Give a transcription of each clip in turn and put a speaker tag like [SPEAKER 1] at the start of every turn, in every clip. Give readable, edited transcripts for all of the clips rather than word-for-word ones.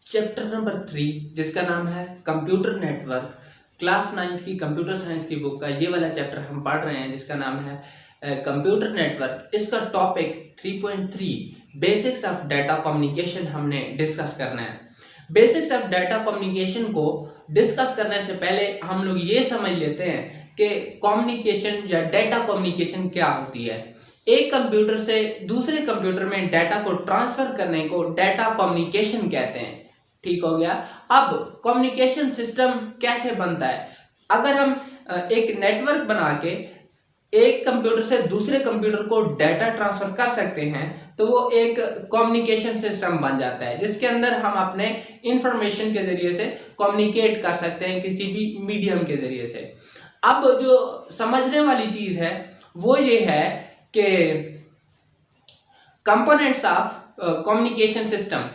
[SPEAKER 1] Chapter number 3 जिसका नाम है कंप्यूटर नेटवर्क, क्लास 9th की कंप्यूटर साइंस की बुक का ये वाला चैप्टर हम पढ़ रहे हैं जिसका नाम है कंप्यूटर नेटवर्क। इसका topic 3.3 basics of data communication हमने डिस्कस करना है। बेसिक्स ऑफ डाटा कम्युनिकेशन को डिस्कस करने से पहले हम लोग ये समझ लेते हैं कि कम्युनिकेशन या डाटा कम्युनिकेशन क्या होती है। एक कंप्यूटर से दूसरे कंप्यूटर में डाटा को ट्रांसफर करने को डाटा कम्युनिकेशन कहते हैं। ठीक हो गया। अब कम्युनिकेशन सिस्टम कैसे बनता है? अगर हम एक नेटवर्क बना के एक कंप्यूटर से दूसरे कंप्यूटर को डाटा ट्रांसफर कर सकते हैं तो वो एक कम्युनिकेशन सिस्टम बन जाता है जिसके अंदर हम अपने इंफॉर्मेशन के जरिए से कम्युनिकेट कर सकते हैं किसी भी मीडियम के जरिए से। अब जो समझने वाली चीज है वो ये है कि कंपोनेंट्स ऑफ कम्युनिकेशन सिस्टम।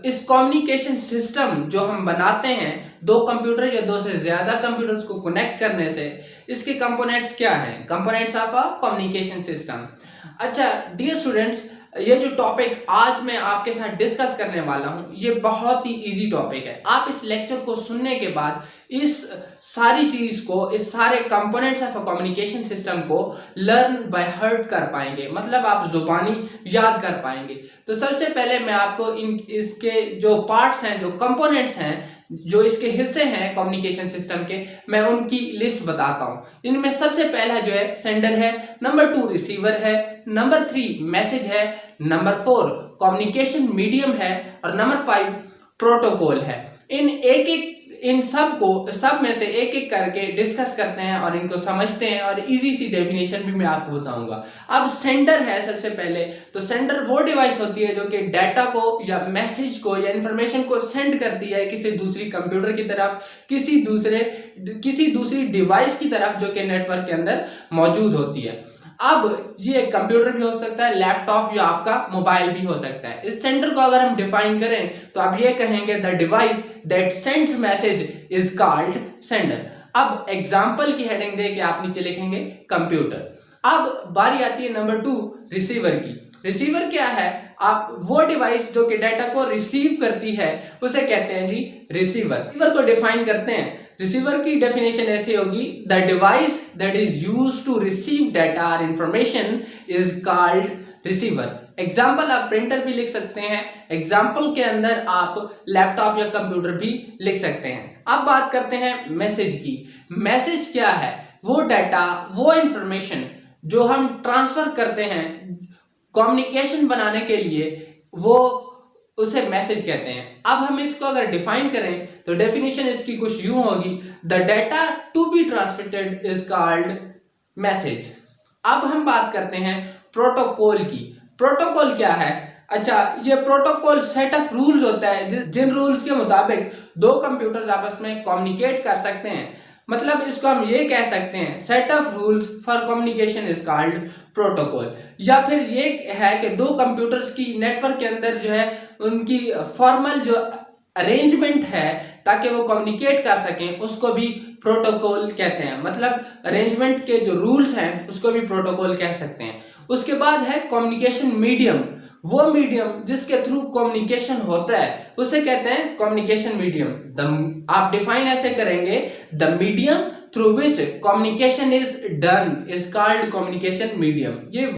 [SPEAKER 1] इस कम्युनिकेशन सिस्टम जो हम बनाते हैं दो कंप्यूटर या दो से ज्यादा कंप्यूटर्स को कनेक्ट करने से, इसके कंपोनेंट्स क्या हैं? Components of a communication system. अच्छा डियर स्टूडेंट्स, ये जो टॉपिक आज मैं आपके साथ डिस्कस करने वाला हूं ये बहुत ही इजी टॉपिक है। आप इस लेक्चर को सुनने के बाद इस सारी चीज को, इस सारे components of a communication system को लर्न बाय हार्ट कर पाएंगे, मतलब आप जुबानी याद कर पाएंगे। तो सबसे पहले मैं आपको इसके जो पार्ट्स हैं, जो कंपोनेंट्स हैं, जो इसके हिस्से हैं कम्युनिकेशन सिस्टम के, मैं उनकी लिस्ट बताता हूं। इनमें सबसे पहला जो है सेंडर है, नंबर 2 रिसीवर है, नंबर 3 मैसेज है, नंबर 4 कम्युनिकेशन मीडियम है और नंबर 5 प्रोटोकॉल है। इन सब में से एक एक करके डिस्कस करते हैं और इनको समझते हैं और इजी सी डेफिनेशन भी मैं आपको बताऊंगा। अब सेंडर है सबसे पहले, तो सेंडर वो डिवाइस होती है जो कि डाटा को या मैसेज को या इंफॉर्मेशन को सेंड करती है किसी दूसरी कंप्यूटर की तरफ, किसी दूसरी डिवाइस की तरफ जो कि नेटवर्क के अंदर मौजूद होती है। अब ये कंप्यूटर भी हो सकता है, लैपटॉप या आपका मोबाइल भी हो सकता है। इस सेंडर को अगर हम डिफाइन करें तो आप ये कहेंगे the device that sends message is called sender. अब एग्जांपल की हेडिंग दे के आप नीचे लिखेंगे कंप्यूटर। अब बारी आती है नंबर 2 रिसीवर की। रिसीवर क्या है? आप वो डिवाइस जो कि डाटा को रिसीव करती है उसे कहते हैं जी रिसीवर। रिसीवर को डिफाइन करते हैं। रिसीवर की डेफिनेशन ऐसी होगी, the device that is used to receive data और information is called receiver. Example आप प्रिंटर भी लिख सकते हैं, एग्जाम्पल के अंदर आप लैपटॉप या कंप्यूटर भी लिख सकते हैं। अब बात करते हैं मैसेज की। मैसेज क्या है? वो डाटा, वो इंफॉर्मेशन जो हम ट्रांसफर करते हैं कम्युनिकेशन बनाने के लिए, वो उसे मैसेज कहते हैं। अब हम इसको अगर डिफाइन करें तो डेफिनेशन इसकी कुछ यूं होगी, the data to be transmitted is called message. अब हम बात करते हैं प्रोटोकॉल की। प्रोटोकॉल क्या है? अच्छा, ये प्रोटोकॉल सेट ऑफ रूल्स होता है जिन रूल्स के मुताबिक दो कंप्यूटर्स आपस में कम्युनिकेट कर सकते हैं। मतलब इसको हम ये कह सकते हैं set of rules for communication is called protocol. या फिर ये है कि दो कंप्यूटर्स की नेटवर्क के अंदर जो है उनकी फॉर्मल जो अरेंजमेंट है ताकि वो कम्युनिकेट कर सकें उसको भी प्रोटोकॉल कहते हैं। मतलब अरेंजमेंट के जो रूल्स हैं उसको भी प्रोटोकॉल कह सकते हैं। उसके बाद है कम्युनिकेशन मीडियम। वो मीडियम जिसके थ्रू कम्युनिकेशन होता है उसे कहते हैं कम्युनिकेशन मीडियम। आप डिफाइन ऐसे करेंगे, the medium through which communication is done is called communication medium. ये